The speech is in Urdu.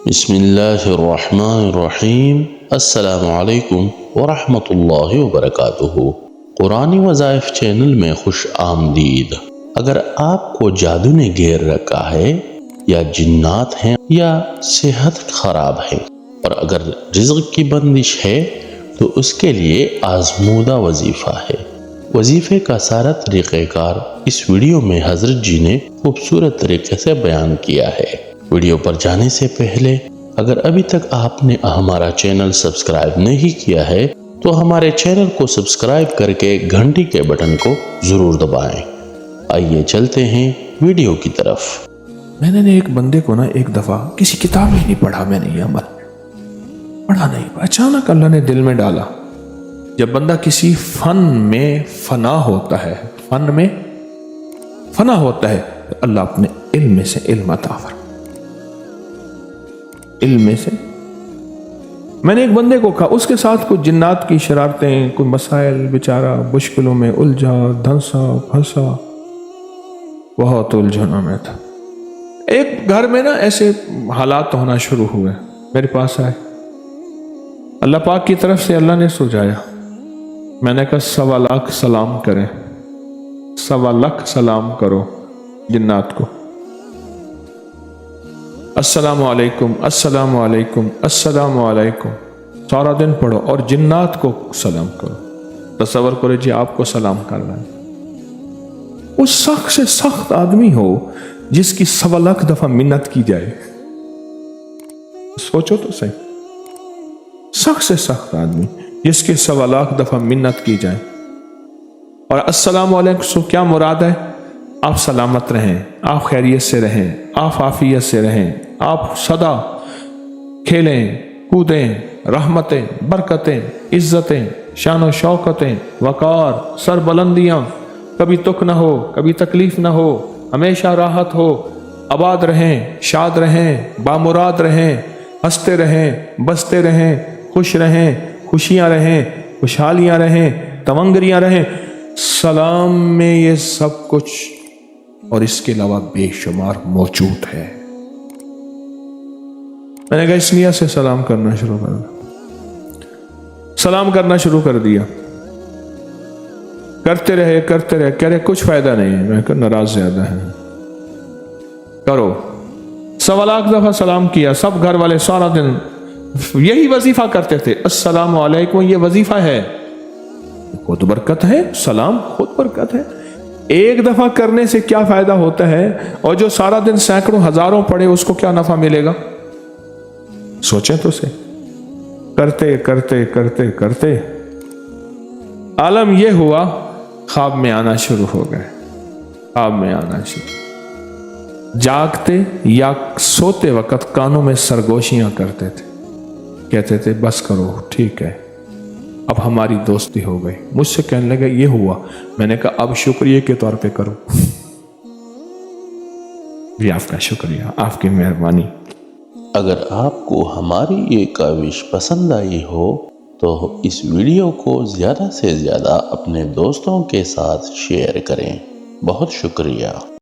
بسم اللہ الرحمن الرحیم۔ السلام علیکم ورحمۃ اللہ وبرکاتہ۔ قرآنی وظائف چینل میں خوش آمدید۔ اگر آپ کو جادو نے گھیر رکھا ہے یا جنات ہیں یا صحت خراب ہے اور اگر رزق کی بندش ہے تو اس کے لیے آزمودہ وظیفہ ہے۔ وظیفے کا سارا طریقہ کار اس ویڈیو میں حضرت جی نے خوبصورت طریقے سے بیان کیا ہے۔ ویڈیو پر جانے سے پہلے اگر ابھی تک آپ نے ہمارا چینل سبسکرائب نہیں کیا ہے تو ہمارے چینل کو سبسکرائب کر کے گھنٹی کے بٹن کو ضرور دبائیں۔ آئیے چلتے ہیں ویڈیو کی طرف۔ میں نے ایک بندے کو ایک دفعہ کسی کتاب میں نہیں پڑھا، میں نے یہ عمل پڑھا نہیں، اچانک اللہ نے دل میں ڈالا۔ جب بندہ کسی فن میں فنا ہوتا ہے، فن میں فنا ہوتا ہے تو اللہ اپنے علم میں سے علم عطا فرماتا ہے۔ علم میں سے میں نے ایک بندے کو کہا، اس کے ساتھ کچھ جنات کی شرارتیں، کوئی مسائل، بیچارہ مشکلوں میں الجھا، دھنسا پھنسا، بہت الجھنوں میں تھا۔ ایک گھر میں ایسے حالات ہونا شروع ہوئے، میرے پاس آئے، اللہ پاک کی طرف سے اللہ نے سلجھایا۔ میں نے کہا 1.25 لاکھ سلام کریں، 1.25 لاکھ سلام کرو جنات کو، السلام علیکم السلام علیکم السلام علیکم، سارا دن پڑھو اور جنات کو سلام کرو۔ تصور کرو جی آپ کو سلام کرنا ہے، اس سخت سے سخت آدمی ہو جس کی 1.25 لاکھ دفعہ منت کی جائے، سوچو تو صحیح، سخت سے سخت آدمی جس کی 1.25 لاکھ دفعہ منت کی جائے، اور السلام علیکم سے کیا مراد ہے؟ آپ سلامت رہیں، آپ خیریت سے رہیں، آپ عافیت سے رہیں، آپ سدا کھیلیں کودیں، رحمتیں، برکتیں، عزتیں، شان و شوکتیں، وقار، سر بلندیاں، کبھی تک نہ ہو، کبھی تکلیف نہ ہو، ہمیشہ راحت ہو، آباد رہیں، شاد رہیں، بامراد رہیں، ہنستے رہیں، بستے رہیں، خوش رہیں، خوشیاں رہیں، خوشحالیاں رہیں، تونگریاں رہیں۔ سلام میں یہ سب کچھ اور اس کے علاوہ بے شمار موجود ہے۔ میں نے کہا اس نیت سے سلام کرنا شروع کر دیا، سلام کرنا شروع کر دیا، کرتے رہے کہہ رہے کچھ فائدہ نہیں ہے۔ میں کہا ناراض زیادہ ہیں، کرو۔ 1.25 لاکھ دفعہ سلام کیا، سب گھر والے سارا دن یہی وظیفہ کرتے تھے، السلام علیکم، یہ وظیفہ ہے، خود برکت ہے، سلام خود برکت ہے۔ ایک دفعہ کرنے سے کیا فائدہ ہوتا ہے، اور جو سارا دن سینکڑوں ہزاروں پڑھے اس کو کیا نفع ملے گا؟ سوچیں تو سے۔ کرتے کرتے کرتے کرتے عالم یہ ہوا، خواب میں آنا شروع ہو گئے، خواب میں آنا شروع، جاگتے یا سوتے وقت کانوں میں سرگوشیاں کرتے تھے، کہتے تھے بس کرو، ٹھیک ہے، اب ہماری دوستی ہو گئی۔ مجھ سے کہنے لگا یہ ہوا، میں نے کہا اب شکریہ کے طور پہ کرو، جی آپ کا شکریہ، آپ کی مہربانی۔ اگر آپ کو ہماری یہ کاوش پسند آئی ہو تو اس ویڈیو کو زیادہ سے زیادہ اپنے دوستوں کے ساتھ شیئر کریں۔ بہت شکریہ۔